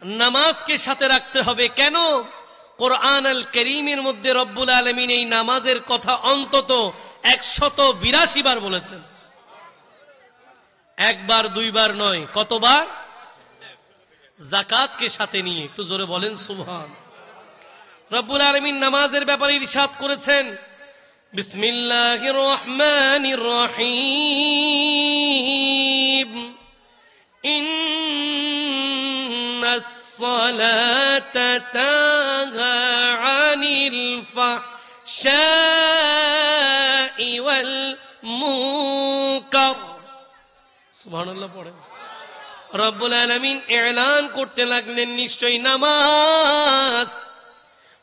নামাজকে সাথে রাখতে হবে। কেন? কোরআন আল কারীমের মধ্যে রব্বুল আলামিন এই নামাজের কথা অন্তত 182 বার বলেছেন। একবার দুইবার নয়, কতবার? যাকাতকে সাথে নিয়ে একটু জোরে বলেন সুবহান। রব্বুল আলামিন নামাজের ব্যাপারে ইরশাদ করেছেন, বিসমিল্লাহির রহমানির রহিম, ইন্নাস সালাতা তানহা আনিল ফাহশাই ওয়াল মুনকার। সুবহানাল্লাহ পড়েন। রব্বুল আলামিন এলান করতে লাগলেন, নিশ্চয়ই নামাজ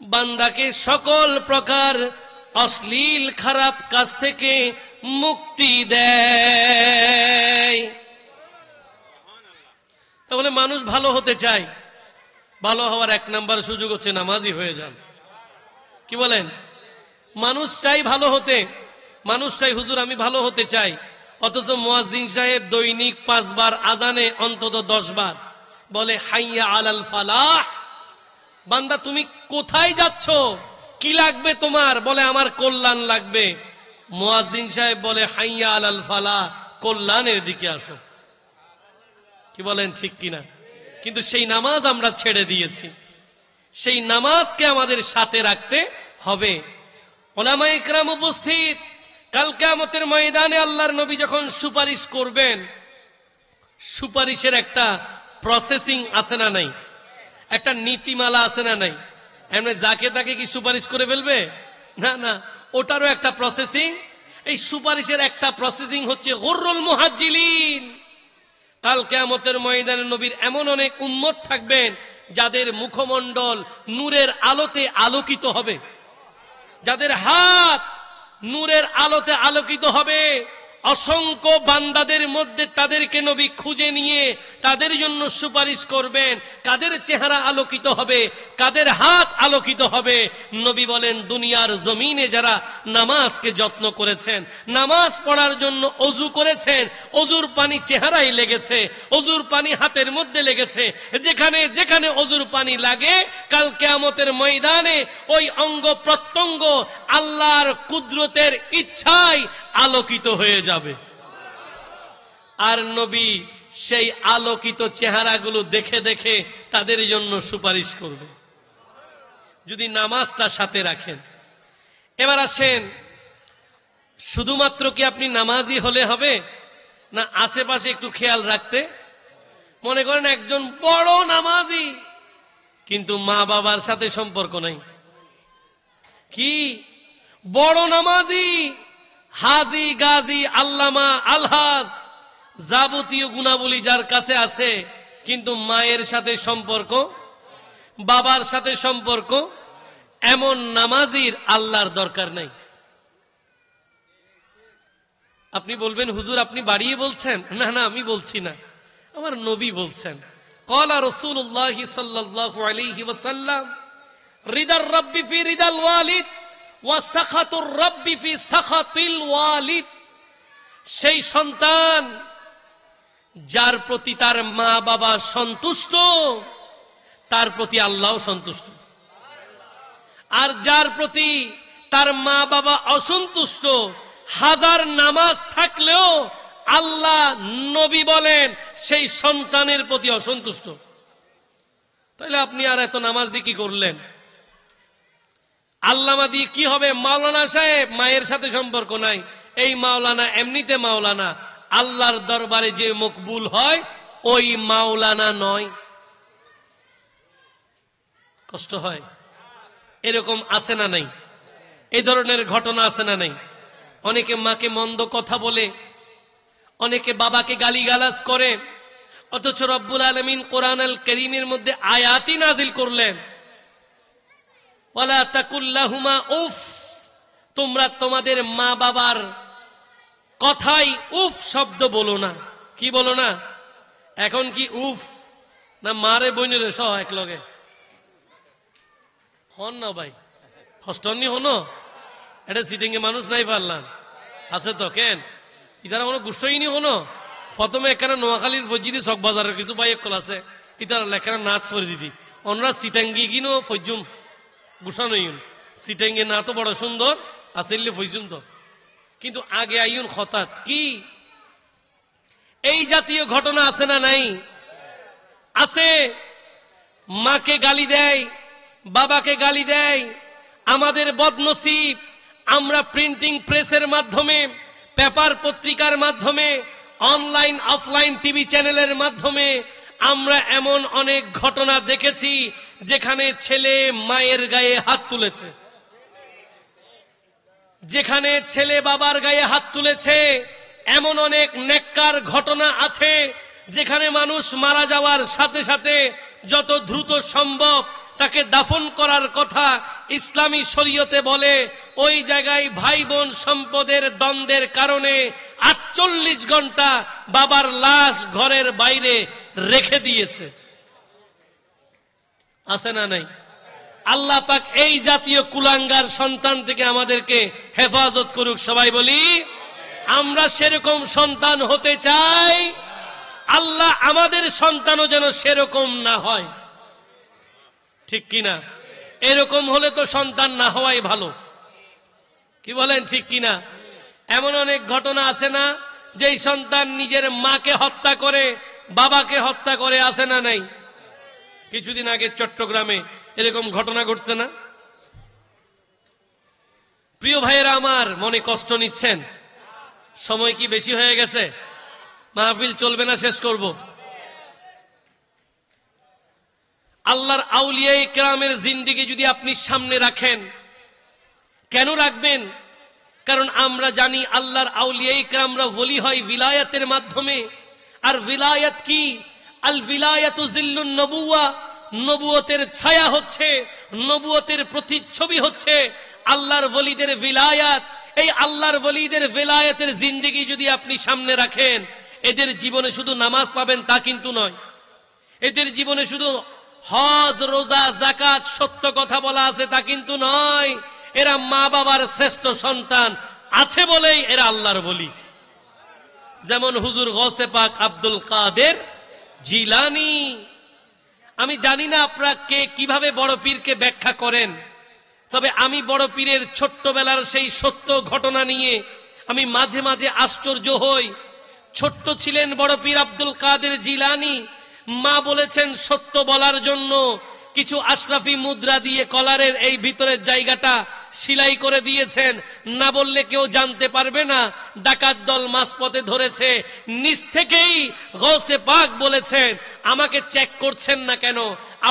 বান্দাকে সকল প্রকার অশ্লীল খারাপ কাজ থেকে মুক্তি দেয়। তাহলে মানুষ ভালো হতে চায়, ভালো হওয়ার 1 নাম্বার সুযোগ হচ্ছে নামাজি হয়ে যান। কি বলেন? মানুষ চাই ভালো হতে, মানুষ চাই হুজুর আমি ভালো হতে চাই, অথচ মুয়াজ্জিন সাহেব দৈনিক 5 বার আজানে অন্তত 10 বার বলে হাইয়া আলাল ফালাহ। বান্দা তুমি কোথায় যাচ্ছ? কি লাগবে তোমার? বলে আমার কল্যাণ লাগবে। মুয়াজ্জিন সাহেব বলে হাইয়া আলাল ফালাহ, কল্যাণের দিকে আসো। কি বলেন, ঠিক কিনা? কিন্তু সেই নামাজ আমরা ছেড়ে দিয়েছি। সেই নামাজকে আমাদের সাথে রাখতে হবে। উলামা ইকরাম উপস্থিত, কাল কিয়ামতের ময়দানে আল্লাহর নবী যখন সুপারিশ করবেন, সুপারিশের একটা প্রসেসিং আছে না নাই? একটা নীতিমালা আছে না নাই? এমনি যাকে তাকে কি সুপারিশ করে ফেলবে? না না, ওটারও একটা প্রসেসিং। এই সুপারিশের একটা প্রসেসিং হচ্ছে গুররুল মুহাজ্জিলিন। কাল কিয়ামতের ময়দানে নবীর এমন অনেক উম্মত থাকবেন যাদের মুখমণ্ডল নূরের আলোতে আলোকিত হবে, যাদের হাত নূরের আলোতে আলোকিত হবে। অসংখ্য বান্দাদের মধ্যে তাদেরকে নবী খুঁজে নিয়ে তাদের জন্য সুপারিশ করবেন। কাদের চেহারা আলোকিত হবে, কাদের হাত আলোকিত হবে? নবী বলেন, দুনিয়ার জমিনে যারা নামাজকে যত্ন করেছেন, নামাজ পড়ার জন্য অজু করেছেন, অজুর পানি চেহারায় লেগেছে, অজুর পানি হাতের মধ্যে লেগেছে, যেখানে যেখানে অজুর পানি লাগে কাল কিয়ামতের ময়দানে ওই অঙ্গ প্রত্যঙ্গ আল্লাহর কুদরতের ইচ্ছায় আলোকিত হয়ে যাবে। আর নবী সেই আলোকিত চেহারাগুলো দেখে দেখে তাদের জন্য সুপারিশ করবে, যদি নামাজটা সাথে রাখেন। এবার আসেন, শুধুমাত্র কি আপনি নামাজি হলে হবে না আশেপাশে একটু খেয়াল রাখতে? মনে করেন একজন বড় নামাজি কিন্তু মা বাবার সাথে সম্পর্ক নাই। কি বড় নামাজি, হাজি গাজী আল্লামা আলহাজ যাবতীয় গুণাবলী যার কাছে আছে, কিন্তু মায়ের সাথে সম্পর্ক, বাবার সাথে সম্পর্ক, এমন নামাজির আল্লাহর দরকার নাই। আপনি বলবেন হুজুর আপনি বাড়িয়ে বলছেন। না না, আমি বলছি না, আমার নবী বলছেন। ক্বালা রাসূলুল্লাহ সাল্লাল্লাহু আলাইহি ওয়াসাল্লাম, রিদার রাব্বি ফি রিদাল ওয়ালিদ ওয়া সাখাতুর রাব্বি ফি সাখাতিল ওয়ালিদ। সেই সন্তান যার প্রতি তার মা বাবা সন্তুষ্ট, তার প্রতি আল্লাহও সন্তুষ্ট। আর যার প্রতি তার মা বাবা অসন্তুষ্ট, হাজার নামাজ থাকলেও আল্লাহ নবী বলেন সেই সন্তানের প্রতি অসন্তুষ্ট। তাহলে আপনি আর এত নামাজ দিয়ে কি করলেন? আল্লামা দিয়ে কি হবে? মাওলানা সাহেব মায়ের সাথে সম্পর্ক নাই, এই মাওলানা এমনিতে মাওলানা, আল্লাহর দরবারে যে মকবুল হয় ওই মাওলানা নয়। কষ্ট হয়? এরকম আছে না নাই? এই ধরনের ঘটনা আছে না নাই? অনেকে মাকে মন্দ কথা বলে, অনেকে বাবাকে গালিগালাজ করে, অথচ রব্বুল আলামিন কোরআন আল কারীমের মধ্যে আয়াতই নাজিল করলেন, ওয়ালা তাকুল লাহুমা উফ, তোমরা তোমাদের মা বাবার কথাই উফ শব্দ বলো না। কি বলো না? এখন কি উফ না মারে বইনরে সহ এক লগে হন না ভাই? হস্টনি হনো এটা সিটিং এ মানুষ নাই পারলাম আছে তো কেন ইধারা কোনো গুসইনি হনো প্রথমে এখানে নোয়াখালীর মসজিদে চকবাজারের কিছু বাইক কল আছে ইতার লেখার নাচ করে দিদি ওনরা সিটাঙ্গি কিনো ফজুম গুছানো সিটাঙ্গে না তো বড় সুন্দর আসলে ফজুম তো কিন্তু আগে আইন হঠাৎ কি এই জাতীয় ঘটনা আছে না নাই? আছে। মাকে গালি দেয়, বাবাকে গালি দেয়। আমাদের বদনসিব, আমরা প্রিন্টিং প্রেসের মাধ্যমে, পেপার পত্রিকার মাধ্যমে, অনলাইন অফলাইন টিভি চ্যানেলের মাধ্যমে আমরা এমন অনেক ঘটনা দেখেছি যেখানে ছেলে মায়ের গায়ে হাত তুলেছে, যেখানে ছেলে বাবার গায়ে হাত তুলেছে। এমন অনেক নেককার ঘটনা আছে যেখানে মানুষ মারা যাওয়ার সাথে সাথে যত দ্রুত সম্ভব তাকে দাফন করার কথা ইসলামী শরীয়তে বলে। ওই জায়গায় ভাই বোন সম্পদের দ্বন্দ্বের কারণে 48 ঘন্টা বাবার লাশ ঘরের বাইরে রেখে দিয়েছে। আছে না নাই? আল্লাহ পাক এই জাতীয় কুলাঙ্গার সন্তান থেকে আমাদেরকে হেফাজত করুক। সবাই বলি আমরা সেরকম সন্তান হতে চাই। আল্লাহ আমাদের সন্তানও যেন সেরকম না হয়, ঠিক কিনা? এরকম হলে তো সন্তান না হওয়াই ভালো, কি বলেন ঠিক কিনা? এমন অনেক ঘটনা আছে না যেই সন্তান নিজের মাকে হত্যা করে, বাবাকে হত্যা করে, আছে না নাই? কিছুদিন আগে চট্টগ্রামে এরকম ঘটনা ঘটছে না? প্রিয় ভাইয়েরা আমার, মনে কষ্ট নিচ্ছেন? সময় কি বেশি হয়ে গেছে? মাহফিল চলবে না, শেষ করব। আল্লাহর আউলিয়া ইকরামের জিন্দেগি যদি আপনি সামনে রাখেন, কেন রাখবেন? কারণ আমরা জানি আল্লাহর আউলিয়া ইকরামরা ওলি হয় ভিলায়াতের মাধ্যমে। আর ভিলায়াত কি? আল ভিলায়াতু জিল্লুন নবুওয়া, নবুয়তের ছায়া হচ্ছে, নবুয়তের প্রতিচ্ছবি হচ্ছে আল্লাহর ওলিদের ভিলায়াত। এই আল্লাহর ওলিদের ভিলায়াতের জিন্দেগি যদি আপনি সামনে রাখেন, এদের জীবনে শুধু নামাজ পাবেন তা কিন্তু নয়। এদের জীবনে শুধু হজ, রোজা, যাকাত, সত্য কথা বলা আছে তা কিন্তু নয়। এরা মা বাবার শ্রেষ্ঠ সন্তান আছে বলেই এরা আল্লাহর ওলি। যেমন হুজুর গৌসে পাক আব্দুল কাদের জিলানী। আমি জানি না আপনারা কে কিভাবে বড় পীরকে ব্যাখ্যা করেন, তবে আমি বড় পীরের ছোট্টবেলার সেই সত্য ঘটনা নিয়ে আমি মাঝে মাঝে আশ্চর্য হই। ছোট্ট ছিলেন বড় পীর আব্দুল কাদের জিলানী। মা বলেছেন সত্য বলার জন্য কিছু আশরাফি মুদ্রা দিয়ে কলারের এই ভিতরের জায়গাটা সেলাই করে দিয়েছেন, না বললে কেউ জানতে পারবে না। ডাকাত দল মাঝপথে ধরেছে, নিচ থেকেই গৌসে পাক বলেছেন আমাকে চেক করছেন না কেন?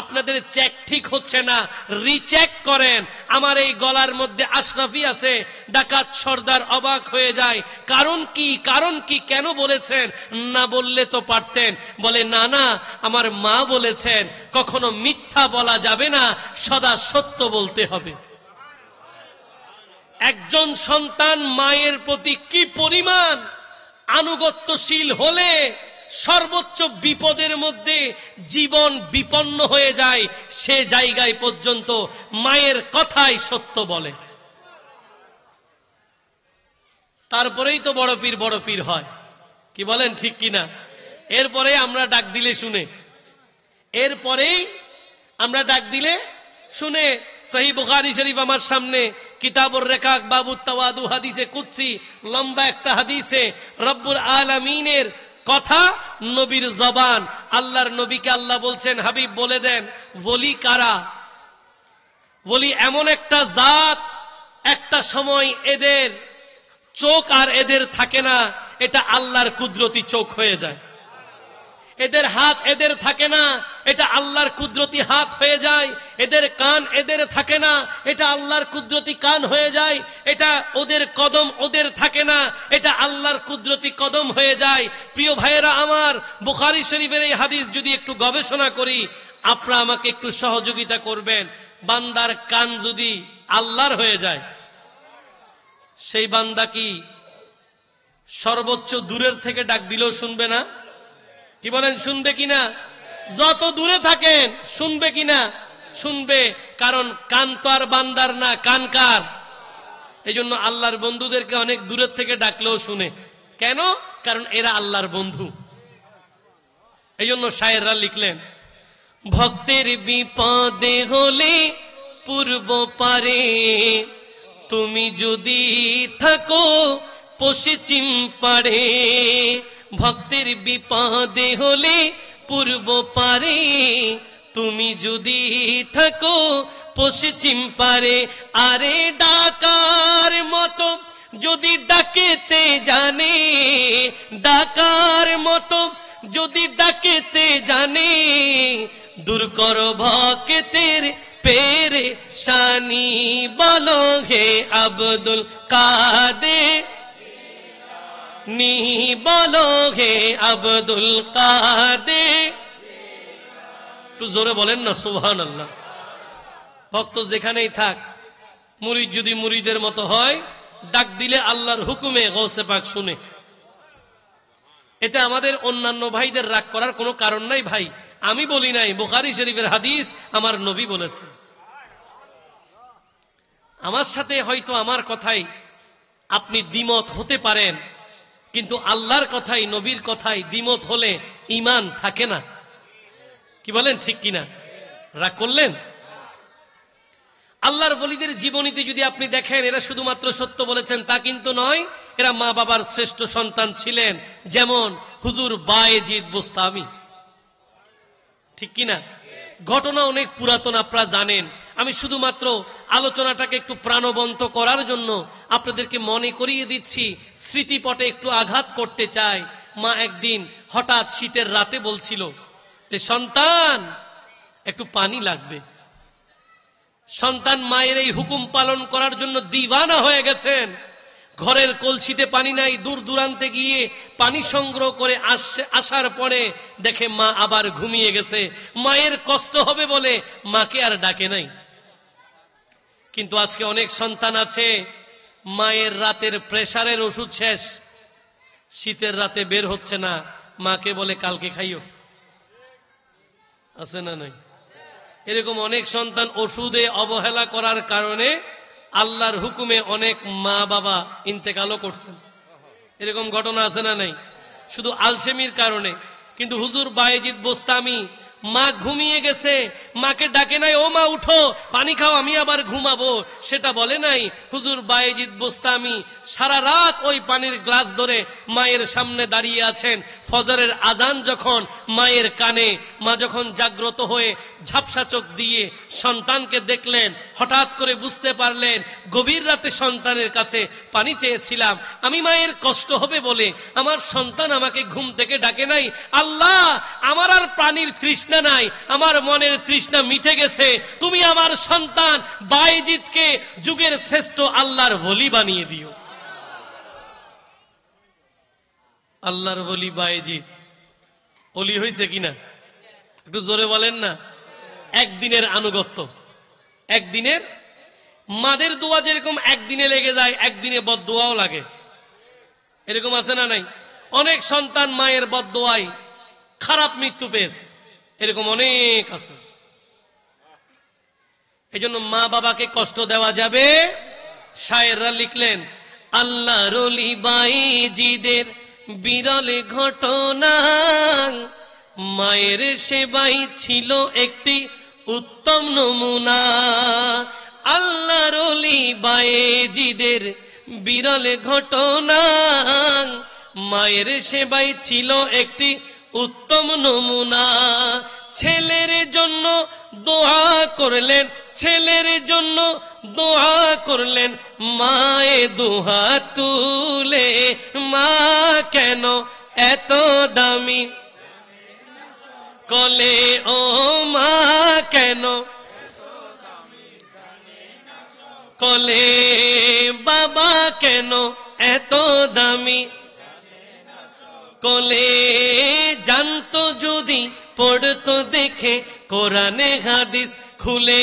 আপনাদের চেক ঠিক হচ্ছে না, রিচেক করেন। আমার এই গলার মধ্যে আশরাফি আছে। ডাকাত সর্দার অবাক হয়ে যায়, কারণ কি? কারণ কি? কেন বলেছেন? না বললে তো পারতেন। বলে না না, আমার মা বলেছেন কখনো মিথ্যা বলা যাবে না, সদা সত্য বলতে হবে। একজন সন্তান মায়ের প্রতি কি পরিমাণ আনুগত্যশীল হলে সর্বোচ্চ বিপদের মধ্যে জীবন বিপন্ন হয়ে যায়, সে জায়গায় পর্যন্ত মায়ের কথাই সত্য বলে। তারপরেই তো বড় পীর হয়, কি বলেন ঠিক কিনা? এরপরে আমরা ডাক দিলে শুনে, এরপরেই আমরা ডাক দিলে শুনে। সহিহ বুখারী শরীফ আমার সামনে, কিতাবুর রিকাক বাবুত তাওয়াদু, হাদিসে কুদসি, লম্বা একটা হাদিসে রব্বুল আলামিনের কথা, নবীর জবান। আল্লাহর নবীকে আল্লাহ বলছেন, হাবিব বলে দেন ওলি কারা? ওলি এমন একটা জাত, একটা সময় এদের চোখ আর এদের থাকে না, এটা আল্লাহর কুদরতি চোখ হয়ে যায়। এদের হাত এদের থাকে না, এটা আল্লাহর কুদরতি হাত হয়ে যায়। এদের কান এদের থাকে না, এটা আল্লাহর কুদরতি কান হয়ে যায়। এটা ওদের কদম ওদের থাকে না, এটা আল্লাহর কুদরতি কদম হয়ে যায়। প্রিয় ভাইয়েরা আমার, বুখারী শরীফের এই হাদিস যদি একটু গবেষণা করি, আপনারা আমাকে একটু সহযোগিতা করবেন। বান্দার কান যদি আল্লাহর হয়ে যায়, সেই বান্দা কি সর্বোচ্চ দূরের থেকে ডাক দিলেও শুনবে না? কি বলেন, শুনবে কিনা? যত দূরে থাকেন শুনবে কিনা? শুনবে। কারণ কান তো আর বান্দার না, কান কার? এই জন্য আল্লাহর বন্ধুদেরকে অনেক দূরের থেকে ডাকলেও শুনে। কেন? কারণ এরা আল্লাহর বন্ধু। এই জন্য শায়েররা লিখলেন, ভক্তের বিপদে হলে পূর্ব পারে তুমি যদি থাকো পশ্চিম পারে। ভক্তের বিপদে হলে পূর্ব পারে তুমি যদি থাকো পশ্চিম পারে। আরে ডাকার মতো যদি ডাকেতে জানে, ডাকার মতো যদি ডাকেতে জানে, দূর কর ভক্তের পেরেশানি। বলো হে আব্দুল কাদের নি, বলো হে আব্দুল কাদের। একটু জোরে বলেন না সুবহানাল্লাহ। ভক্ত যেখানেই থাক, মুরিদ যদি মুরিদের মতো হয়, ডাক দিলে আল্লাহর হুকুমে গৌসে পাক শুনে। এতে আমাদের অন্যান্য ভাইদের রাগ করার কোনো কারণ নাই ভাই। আমি বলি নাই, বুখারী শরীফের হাদিস, আমার নবী বলেছেন। আমার সাথে হয়তো আমার কথাই আপনি দ্বিমত হতে পারেন, কিন্তু আল্লাহর কথাই, নবীর কথাই দ্বিমত হলে ঈমান থাকে না। কি বলেন, ঠিক কিনা? রাগ করলেন? আল্লাহর ওলিদের জীবনীতে যদি আপনি দেখেন, এরা শুধুমাত্র সত্য বলেছেন তা কিন্তু নয়, এরা মা বাবার শ্রেষ্ঠ সন্তান ছিলেন। যেমন হুজুর বায়েজিদ বোস্তামি, ঠিক কিনা? ঘটনা অনেক পুরাতন, আপনারা জানেন। আমি শুধুমাত্র আলোচনাটাকে একটু প্রাণবন্ত করার জন্য আপনাদেরকে মনে করিয়ে দিচ্ছি, স্মৃতিপটে একটু আঘাত করতে চাই। মা একদিন হঠাৎ শীতের রাতে বলছিল যে সন্তান একটু পানি লাগবে। সন্তান মায়ের এই হুকুম পালন করার জন্য দিওয়ানা হয়ে গেছেন। ঘরের কলসিতে পানি নাই, দূর দূরান্তে গিয়ে পানি সংগ্রহ করে আসার পরে দেখে মা আবার ঘুমিয়ে গেছে। মায়ের কষ্ট হবে বলে মাকে আর ডাকে নাই। কিন্তু আজকে অনেক সন্তান আছে, মায়ের রাতের প্রেসারের ওষুধ শেষ, শীতের রাতে বের হচ্ছে না, মাকে বলে কালকে খাইও। আছে না নাই? এরকম অনেক সন্তান ওষুধে অবহেলা করার কারণে আল্লাহর হুকুমে অনেক মা বাবা ইন্তেকালও করছেন। এরকম ঘটনা আছে না নাই? শুধু আলসেমির কারণে। কিন্তু হুজুর বায়েজিদ বোস্তামি, মা ঘুমিয়ে গেছে, মাকে ডাকে নাই, ও মা উঠো পানি খাও আমি আবার ঘুমাবো, সেটা বলে নাই। হুজুর বায়েজিদ বোস্তামি সারা রাত ওই পানির গ্লাস ধরে মায়ের সামনে দাঁড়িয়ে আছেন। ফজরের আজান যখন মায়ের কানে, মা যখন জাগ্রত হয়ে ঝাপসা চোখ দিয়ে সন্তানকে দেখলেন, হঠাৎ করে বুঝতে পারলেন গভীর রাতে সন্তানের কাছে পানি চেয়েছিলাম, আমি মায়ের কষ্ট হবে বলে আমার সন্তান আমাকে ঘুম থেকে ডাকে নাই। আল্লাহ, আমার আর পানির তৃষ্ণা নাই, আমার মনের তৃষ্ণা মিটে গেছে, তুমি আমার সন্তান বায়েজিদকে যুগের শ্রেষ্ঠ আল্লাহর ওলি বানিয়ে দিও। আল্লাহর ওলি বায়েজিদ ওলি হয়েছে কিনা একটু জোরে বলেন না। একদিনের আনুগত্য, একদিনের, মাদের দোয়া যেরকম একদিনে লেগে যায়, একদিনে বদদোয়াও লাগে। এরকম আছে না নাই? অনেক সন্তান মায়ের বদদোয়ায় খারাপ মৃত্যু পেয়েছে, এরকম অনেক আছে। এজন্য মা বাবাকে কষ্ট দেওয়া যাবে। শায়েররা লিখলেন, আল্লাহর ওলি বায়েজিদের বিরল ঘটনা, মায়ের সেবাই ছিল একটি উত্তম নমুনা। আল্লাহর ওলি বায়েজিদের বিরল ঘটনা, মায়ের সেবাই ছিল একটি উত্তম নমুনা। ছেলের জন্য দোয়া করলেন, ছেলের জন্য দোয়া করলেন, মায়ে দোয়া তুলে, মা কেন এত দামি কলে, ও মা কেন কলে, বাবা কেন এত দামি কলে। জানতো যদি পড়তো দেখে কোরআনে হাদিস খুলে,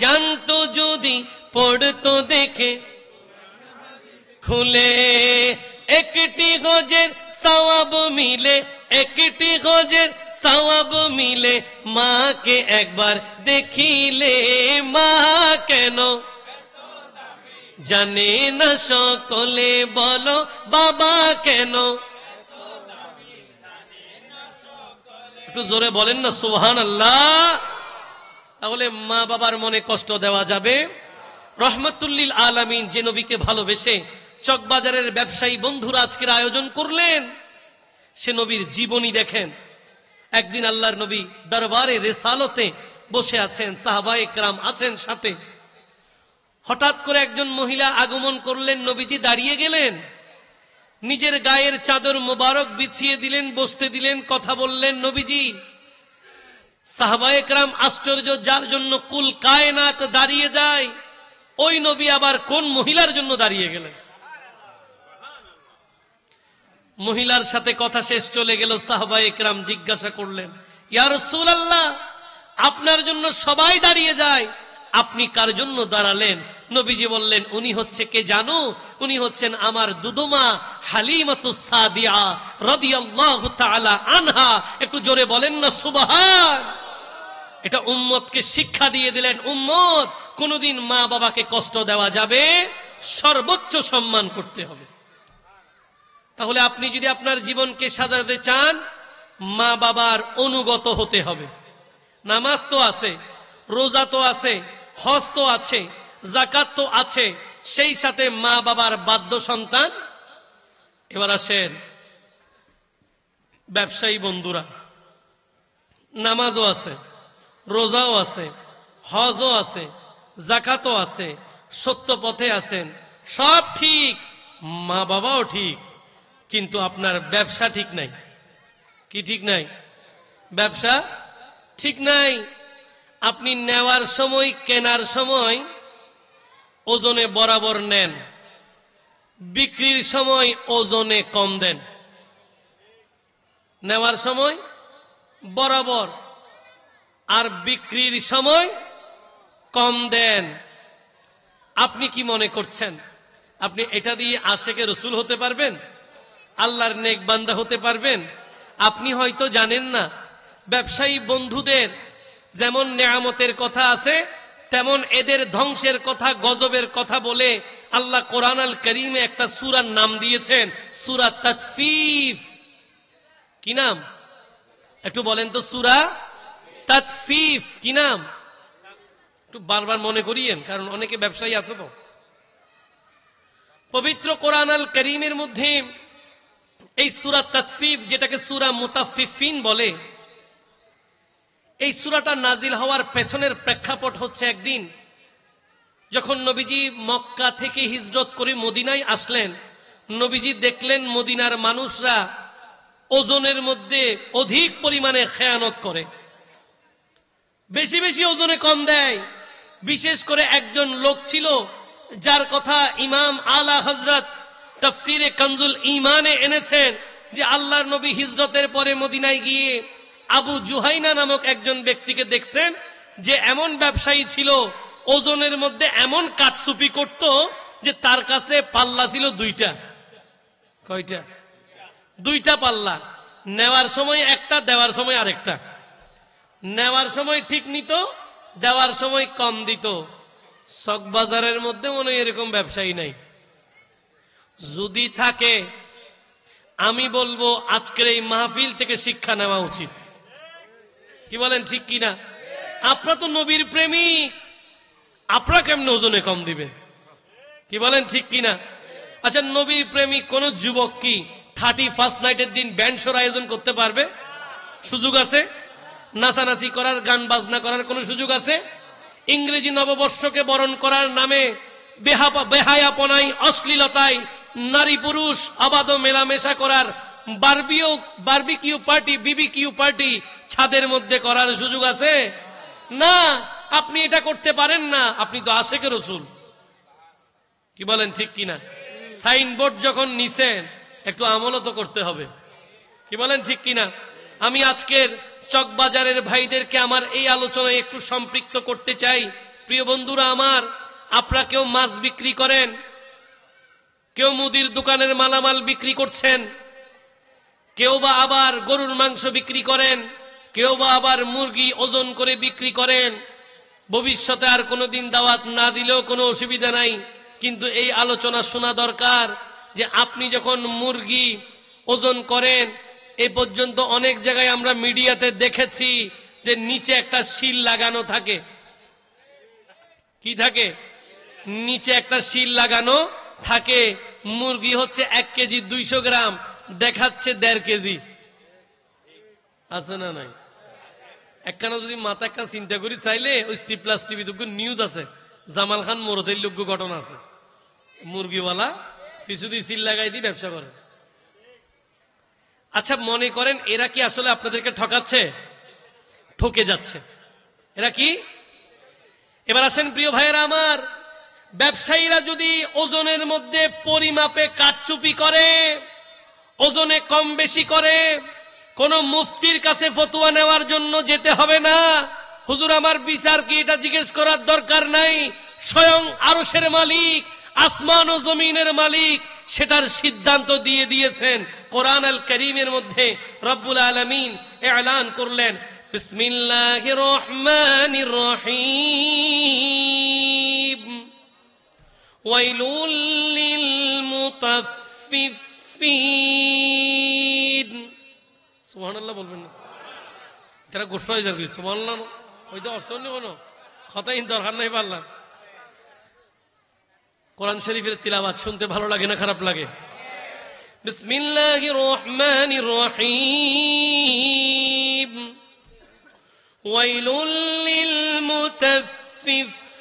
জানতো যদি পড়তো দেখে খুলে, একটি গজের সওয়াব মিলে, একটি গজের সওয়াব মিলে, মাকে একবার দেখিলে, মা কেন জানে না সকলে, বলো বাবা কেন। একটু জোরে বলেন না সুবহানাল্লাহ। তাহলে মা বাবার মনে কষ্ট দেওয়া যাবে? রহমাতুল্লিল আলামিন যে নবীকে ভালোবেসে চকবাজারের ব্যবসায়ী বন্ধুরা আজকের আয়োজন করলেন, সে নবীর জীবনী দেখেন। একদিন আল্লাহর নবী দরবারে রিসালতে বসে আছেন, সাহাবায়ে কেরাম আছেন সাথে। হঠাৎ করে একজন মহিলা আগমন করলেন, নবীজি দাঁড়িয়ে গেলেন, নিজের গায়ের চাদর মোবারক বিছিয়ে দিলেন, বসতে দিলেন, কথা বললেন নবীজি। সাহাবায়ে কেরাম আশ্চর্য, যার জন্য কুল কায়নাত দাঁড়িয়ে যায়, ওই নবী আবার কোন মহিলার জন্য দাঁড়িয়ে গেলেন? মহিলার সাথে কথা শেষ, চলে গেল। সাহাবায়ে কেরাম জিজ্ঞাসা করলেন, ইয়া রাসূলুল্লাহ, আপনার জন্য সবাই দাঁড়িয়ে যায়, আপনি কার জন্য দাঁড়ালেন? নবীজি বললেন, উনি হচ্ছে কে জানো? উনি হচ্ছেন আমার দুদুমা হালিমাতুস সাদিয়া রাদিয়াল্লাহু তাআলা আনহা। একটু জোরে বলেন না সুবহান। এটা উম্মতকে শিক্ষা দিয়ে দিলেন, উম্মত কোনদিন মা বাবাকে কষ্ট দেওয়া যাবে, সর্বোচ্চ সম্মান করতে হবে। তাহলে আপনি যদি আপনার জীবনকে সাজাতে চান, মা বাবার অনুগত হতে হবে। নামাজ তো আছে, রোজা তো আছে, হজ তো আছে, যাকাত তো আছে, সেই সাথে মা বাবার বাধ্য সন্তান। এবার আসেন ব্যবসায়ী বন্ধুরা, নামাজও আছে, রোজাও আছে, হজও আছে, যাকাতও আছে, সত্য পথে আছেন, সব ঠিক, মা বাবাও ঠিক, কিন্তু আপনার ব্যবসা ঠিক নাই। কি ঠিক নাই? ব্যবসা ঠিক নাই। আপনি নেওয়ার সময়, কেনার সময় ওজনে বরাবর নেন, বিক্রির সময় ওজনে কম দেন। নেওয়ার সময় বরাবর আর বিক্রির সময় কম দেন। আপনি কি মনে করছেন আপনি এটা দিয়ে আশেকে রসুল হতে পারবেন? আল্লাহর নেক বান্দা হতে পারবেন? আপনি হয়তো জানেন না, ব্যবসায়ী বন্ধুদের যেমন নেয়ামতের কথা আছে, তেমন এদের ধ্বংসের কথা, গজবের কথা বলে আল্লাহ কোরআন আল কারীমে একটা সূরার নাম দিয়েছেন, সূরা তাতফিফ। কি নাম? একটু বলেন তো, সূরা তাতফিফ কি নাম? একটু বারবার মনে করিয়েন, কারণ অনেকে ব্যবসায়ী আছে তো। পবিত্র কোরআন আল কারীমের মধ্যে এই সূরা তাতফিফ, যেটাকে সূরা মুতাফফিফিন বলে, এই সূরাটা নাজিল হওয়ার পেছনের প্রেক্ষাপট হচ্ছে, একদিন যখন নবীজি মক্কা থেকে হিজরত করে মদিনায় আসলেন, নবীজি দেখলেন মদিনার মানুষরা ওজনের মধ্যে অধিক পরিমাণে খেয়ানত করে, বেশি বেশি ওজনে কম দেয়। বিশেষ করে একজন লোক ছিল, যার কথা ইমাম আলা হযরত তাফসিরে কানজুল ঈমানে এনেছেন, যে আল্লাহর নবী হিজরতের পরে মদিনায় গিয়ে আবু জুহাইনা নামক একজন ব্যক্তিকে দেখছেন, যে এমন ব্যবসায়ী ছিল, ওজনের মধ্যে এমন কাটছুপি করত যে তার কাছে পাল্লা ছিল দুইটা। কয়টা? দুইটা পাল্লা। নেওয়ার সময় একটা, দেওয়ার সময় আরেকটা। নেওয়ার সময় ঠিক নিত, দেওয়ার সময় কম দিত। চকবাজারের মধ্যে মনে হয় এরকম ব্যবসায়ী নাই। যদি থাকে, আমি বলবো আজকের এই মাহফিল থেকে শিক্ষা নেওয়া উচিত। কি বলেন, ঠিক কিনা? আপনারা তো নবীর প্রেমিক, আপনারা কেমন ওজনে কম দিবেন? কি বলেন, ঠিক কিনা? আচ্ছা, নবীর প্রেমিক কোন যুবক কি 31st নাইটের দিন ব্যান্ড শোর আয়োজন করতে পারবে? সুযোগ আছে? নাচানাচি করার, গান বাজনা করার কোন সুযোগ আছে? ইংরেজি নববর্ষকে বরণ করার নামে বেহায়াপনায়, অশ্লীলতায় নারী পুরুষ অবাধ মেলামেশা করার, বারবিকিউ পার্টি, বিবিকিউ পার্টি ছাদের মধ্যে করার সুযোগ আছে? না, আপনি এটা করতে পারেন না। আপনি তো আশেকে রসুল। কি বলেন, ঠিক কিনা? সাইনবোর্ড যখন নিছেন, একটু আমলও তো করতে হবে। কি বলেন, ঠিক কিনা? আমি আজকের চকবাজারের ভাইদেরকে আমার এই আলোচনায় একটু সম্পৃক্ত করতে চাই। প্রিয় বন্ধুরা আমার, আপনারা কেউ মাছ বিক্রি করেন, কেউ মুদির দোকানের মালামাল বিক্রি করছেন, কেউ বা আবার গরুর মাংস বিক্রি করেন, কেউ বা আবার মুরগি ওজন করে বিক্রি করেন। ভবিষ্যতে আর কোনোদিন দাওয়াত না দিলেও কোনো অসুবিধা নাই, কিন্তু এই আলোচনা শোনা দরকার যে আপনি যখন মুরগি ওজন করেন, এ পর্যন্ত অনেক জায়গায় আমরা মিডিয়াতে দেখেছি যে নিচে একটা শিল লাগানো থাকে। কি থাকে? নিচে একটা শিল লাগানো থাকে। মুরগি হচ্ছে 1 কেজি 200 গ্রাম, দেখাচ্ছে 1.5 কেজি। আছে না নাই? একখানা যদি মাথা একখান চিন্তা করি চাইলে ওই C+ টিভি নিউজ আছে, জামাল খান মোরতের লোক ঘটনা আছে, মুরগিওয়ালা ফিসুদি সিল লাগাই দিয়ে ব্যবসা করে। আচ্ছা মনে করেন এরা কি আসলে আপনাদেরকে ঠকাচ্ছে? ঠকে যাচ্ছে এরা কি? এবার আসেন প্রিয় ভাইয়েরা আমার, ব্যবসায়ীরা যদি ওজনের মধ্যে পরিমাপে কারচুপি করে, ওজনে কম বেশি করে, কোন মুফতির কাছে ফতোয়া নেওয়ার জন্য যেতে হবে না। হুজুর আমার বিচার কি, এটা জিজ্ঞেস করার দরকার নাই। স্বয়ং আরশের মালিক, আসমান ও জমিনের মালিক সেটার সিদ্ধান্ত দিয়ে দিয়েছেন। কোরআন আল কারীমের মধ্যে রব্বুল আলামিন এলান করলেন, বিসমিল্লাহির রহমানির রহিম, ওয়াইলুল লিল মুতাফফিফিন। সুবহানাল্লাহ বলবেন না, তারা গোসা হয়ে যাবে। সুবহানাল্লাহ হয়তো অষ্টম কোনো কথাই দরকার নাই। পারলাম কোরআন শরীফের তিলাওয়াত শুনতে ভালো লাগে না খারাপ লাগে? বিসমিল্লাহির রহমানির রহিম, ওয়াইলুল লিল মুতাফফিফিন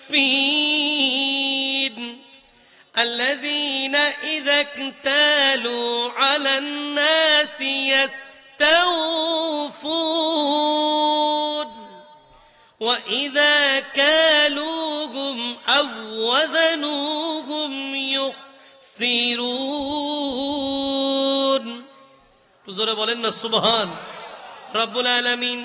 আল্লাযীনা ইযা ইকতালু আলান নাসি ইয়াস্তাওফুন ওয়া ইযা কালুহুম আও ওয়াযানুহুম ইউখসিরুন। জোরে বলেন না সুবহান। রব্বুল আলামিন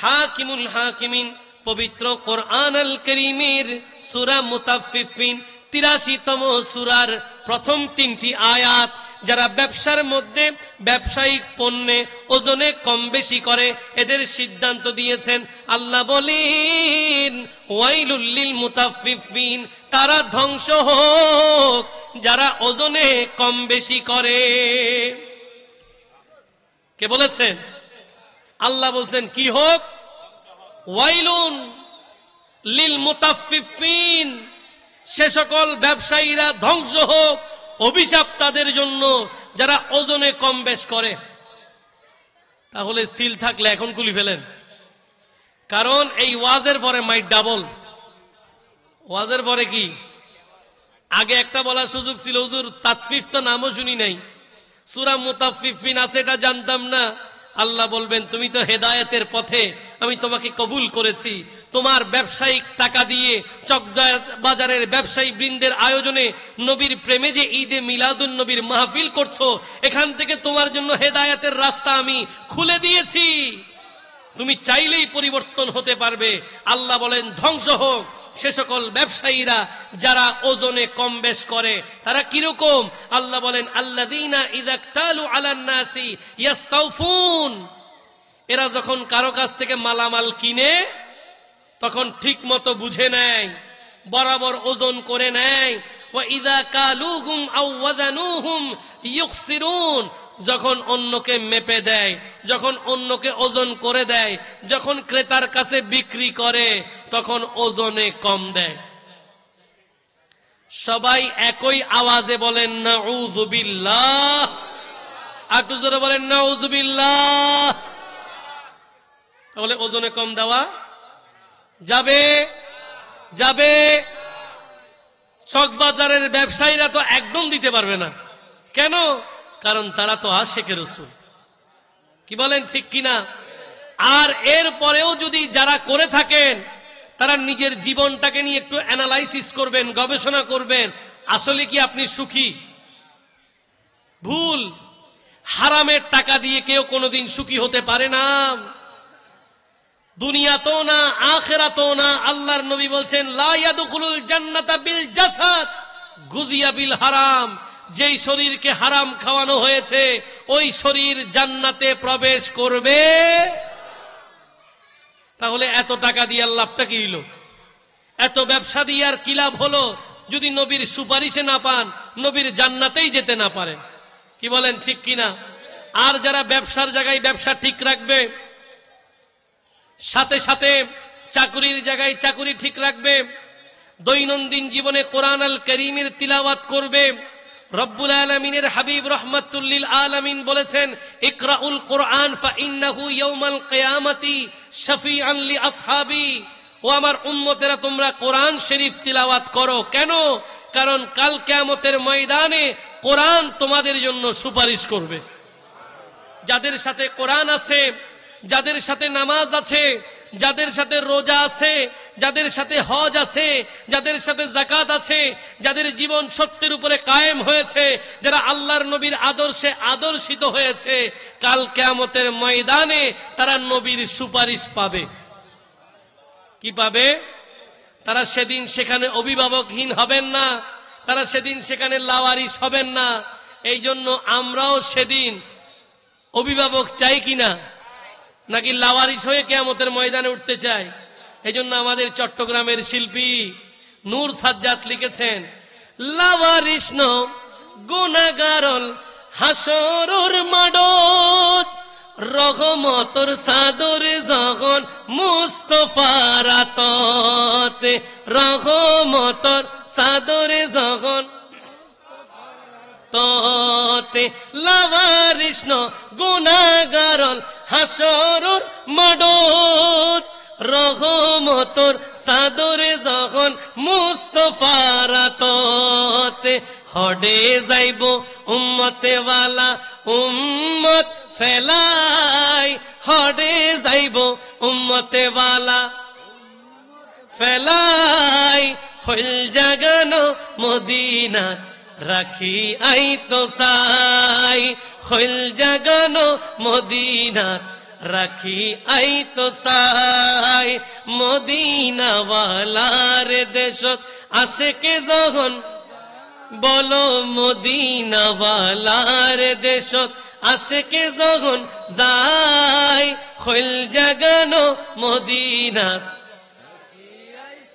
হাকিমুল হাকিমিন পবিত্র কোরআন আল কারীমের সূরা মুতাফফিফিন 83তম সূরার প্রথম 3টি আয়াত, যারা ব্যবসার মধ্যে ব্যবসায়িক পণ্যে ওজনে কম বেশি করে এদের সিদ্ধান্ত দিয়েছেন। আল্লাহ বলেন, ওয়াইলুল লিল মুতাফফিফিন, তারা ধ্বংস হোক যারা ওজনে কম বেশি করে। কে বলেছেন? আল্লাহ বলছেন কি হোক? ওয়াইলুন লিল মুতাফফিফিন, সে সকল ব্যবসায়ীরা ধ্বংস হোক, অভিশাপ তাদের জন্য যারা ওজনে কম বেশ করে। তাহলে সিল থাকলে এখন খুলে ফেলেন, কারণ এই ওয়াজের পরে মাইট ডাবল। ওয়াজের পরে কি আগে একটা বলার সুযোগ ছিল, হুজুর তাতফিফ তো নামও শুনি নাই, সূরা মুতাফফিফিন আছে এটা জানতাম না। আল্লাহ বলবেন, তুমি তো হেদায়েতের পথে, আমি তোমাকে কবুল করেছি। তোমার ব্যবসায়িক টাকা দিয়ে চকবাজারের ব্যবসায়ী বৃন্দের আয়োজনে নবীর প্রেমে যে ঈদে মিলাদুন নবীর মাহফিল করছো, এখান থেকে তোমার জন্য হেদায়েতের রাস্তা আমি খুলে দিয়েছি, তুমি চাইলেই পরিবর্তন হতে পারবে। আল্লাহ বলেন ধ্বংস হোক সে সকল ব্যবসায়ীরা যারা ওজনে কম বেশ করে। তারা কিরকম? আল্লাহ বলেন, আল্লাযীনা ইযা ইকতালু আলান নাসি ইয়াস্তাওফুন, এরা যখন কারো কাছ থেকে মালামাল কিনে তখন ঠিক মতো বুঝে নেয়, বরাবর ওজন করে নেয়। ওয়া ইযা কালুহুম আও ওয়াযানুহুম ইউখসিরুন, যখন অন্যকে মেপে দেয়, যখন অন্যকে ওজন করে দেয়, যখন ক্রেতার কাছে বিক্রি করে তখন ওজনে কম দেয়। সবাই একই আওয়াজে বলেন নাউযুবিল্লাহ। একটু জোরে বলেন নাউযুবিল্লাহ। তাহলে ওজনে কম দেওয়া যাবে? যাবে। চকবাজারের ব্যবসায়ীরা তো একদম দিতে পারবে না। কেন? কারণ তারা তো আশিকে রাসূল। কি বলেন ঠিক কিনা? আর এর পরেও যদি যারা করে থাকেন তারা নিজের জীবনটাকে নিয়ে একটু অ্যানালাইসিস করবেন, গবেষণা করবেন, আসলে কি আপনি সুখী? ভুল। হারামের টাকা দিয়ে কেউ কোনোদিন সুখী হতে পারে না, দুনিয়াতেও না আখিরাতেও না। আল্লাহর নবী বলছেন, লা ইয়াদখুলুল জান্নাতা বিল জাসাদ গুযিয়া বিল হারাম, যেই শরীরকে হারাম খাওয়ানো হয়েছে ওই শরীর জান্নাতে প্রবেশ করবে। তাহলে এত টাকা দিয়ে লাভটা কি হলো? এত ব্যবসা দিয়ে আর কি লাভ হলো যদি নবীর সুপারিশে না পান, নবীর জান্নাতেই যেতে না পারেন? কি বলেন ঠিক কিনা? আর যারা ব্যবসার জায়গায় ব্যবসা ঠিক রাখবে, সাথে সাথে চাকুরির জায়গায় চাকুরি ঠিক রাখবে, দৈনন্দিন জীবনে কোরআন আল কারীমের তিলাওয়াত করবে। রব্বুল আলামিনের হাবিব রাহমাতুল লিল আলামিন বলেছেন, ইকরাউল কোরআন ফাইন্নাহু ইয়াউমাল কিয়ামাতি শাফিআন লি আসহাবি। ও আমার উম্মতেরা, তোমরা কোরআন শরীফ তিলাওয়াত করো। কেন? কারণ কাল কিয়ামতের ময়দানে কোরআন তোমাদের জন্য সুপারিশ করবে। যাদের সাথে কোরআন আছে, যাদের সাথে নামাজ আছে, যাদের সাথে রোজা আছে, যাদের সাথে হজ আছে, যাদের সাথে যাকাত আছে, যাদের জীবন সত্যের উপরে কায়েম হয়েছে, যারা আল্লাহর নবীর আদর্শে আদর্শিত হয়েছে, কাল কিয়ামতের ময়দানে তারা নবীর সুপারিশ পাবে। কি পাবে? তারা সেদিন সেখানে অভিভাবকহীন হবেন না, তারা সেদিন সেখানে লাওয়ারিস হবেন না। এই জন্য আমরাও সেদিন অভিভাবক চাই কিনা, নাকি লাওয়ারিস হয়ে কিয়ামতের ময়দানে উঠতে চাই? এই জন্য আমাদের চট্টগ্রামের শিল্পী নূর সাজ্জাদ লিখেছেন, লাওয়ারিস ন গুনাহগারল হাসরুর মাডত, রহমতর সাদর যখন মুস্তফার আতত, রহমতর সাদর যখন ততে, লাওয়ারিস ন গুনাহগারল হাসরুর মাডত, রহমতর সাদরে যখন মুস্তফার আততে, হডে যাইব উম্মতে ওয়ালা উম্মত ফেলাই, হডে যাইব উম্মতে ওয়ালা ফেলাই, হইল জাগানো মদিনা রাখি আই তো সাই, হইল জাগানো মদিনা রাখি আই তো সাই, মদিনা ওয়ালার দেশত আশেকে যখন, বলো মদিনা ওয়ালার দেশত আশেকে যখন যাই, হইল জাগানো মদিনা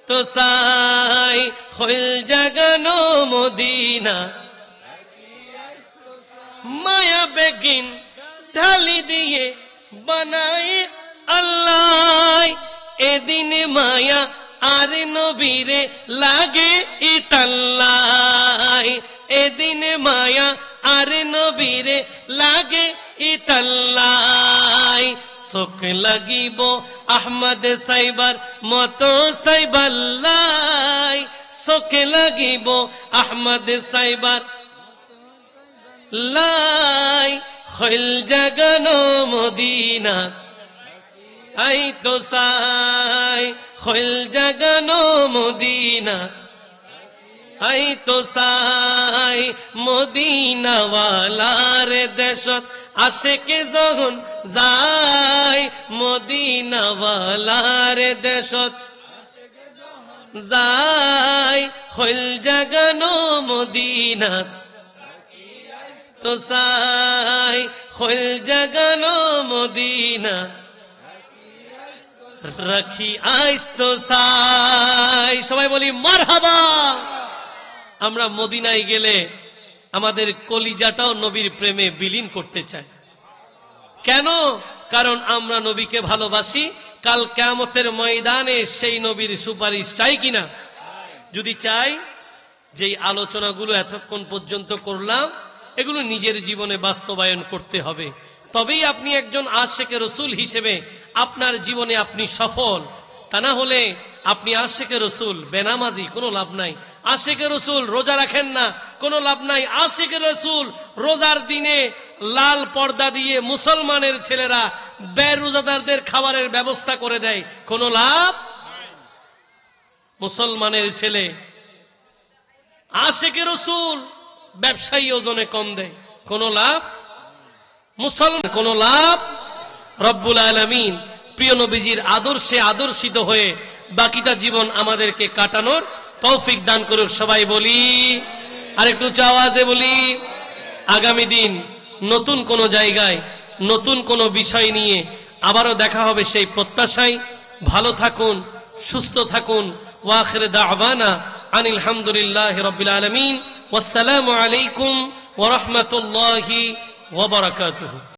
তো সাই, হইল জাগানো মদিনা। মায়া বেগিন ঢালি দিয়ে বানায় আল্লাহ, এদিন মায়া আর নবীরে লাগে ইতাল্লাই, এদিন মায়া আর নবীরে লাগে ইতাল্লাই, চোখ লাগিব আহমদ সাইবার মতো সাইবাল্লাই, চোখ লাগিব আহমদ সাইবার লাই, হইল জাগানো মদিনা আই তো সাই, হইল জাগানো মদিনা আই তো সাই, মদিনা ওয়ালার দেশত আশেকে যখন যাই, মদিনা ওয়ালার দেশত যাই, হইল জাগানো মদিনা তো সাই, হইল জাগানো মদিনা রাখি আইস তো সাই। সবাই বলি মারহাবা। আমরা মদিনায় গেলে আমাদের কলিজাটাও নবীর প্রেমে বিলীন করতে চাই। কেন? কারণ আমরা নবীকে ভালোবাসি। কাল কিয়ামতের ময়দানে সেই নবীর সুপারিশ চাই কিনা? যদি চাই, যেই আলোচনাগুলো এতক্ষণ পর্যন্ত করলাম, এগুলো নিজের জীবনে বাস্তবায়ন করতে হবে। তবেই আপনি একজন আশিকে রসুল হিসেবে আপনার জীবনে আপনি সফল। তা না হলে আপনি আশিকে রসুল বেনামাজি, কোনো লাভ নাই। আশিকে রসুল রোজা রাখেন না, কোনো লাভ নাই। আশিকে রসুল রোজার দিনে লাল পর্দা দিয়ে মুসলমানের ছেলেরা বেরোজাদারদের খাবারের ব্যবস্থা করে দেয়, কোনো লাভ? মুসলমানের ছেলে আশিকে রসুল ব্যবসায়ী ওজনে কম দেয়, কোনো লাভ? মুসলমান কোনো লাভ? রব্বুল আলামিন প্রিয় নবীজির আদর্শে আদর্শিত হয়ে বাকিটা জীবন আমাদেরকে কাটানোর তৌফিক দান করুক। সবাই বলি, আর একটু আওয়াজে বলি। আগামী দিন নতুন কোনো জায়গায় নতুন কোনো বিষয় নিয়ে আবারও দেখা হবে সেই প্রত্যাশায়। ভালো থাকুন, সুস্থ থাকুন। ওয়া আখির দাওয়ানা আনিল হামদুলিল্লাহি রাব্বিল আলামিন। ওয়াসসালামু আলাইকুম ওয়া রাহমাতুল্লাহি ওয়া বারাকাতুহু।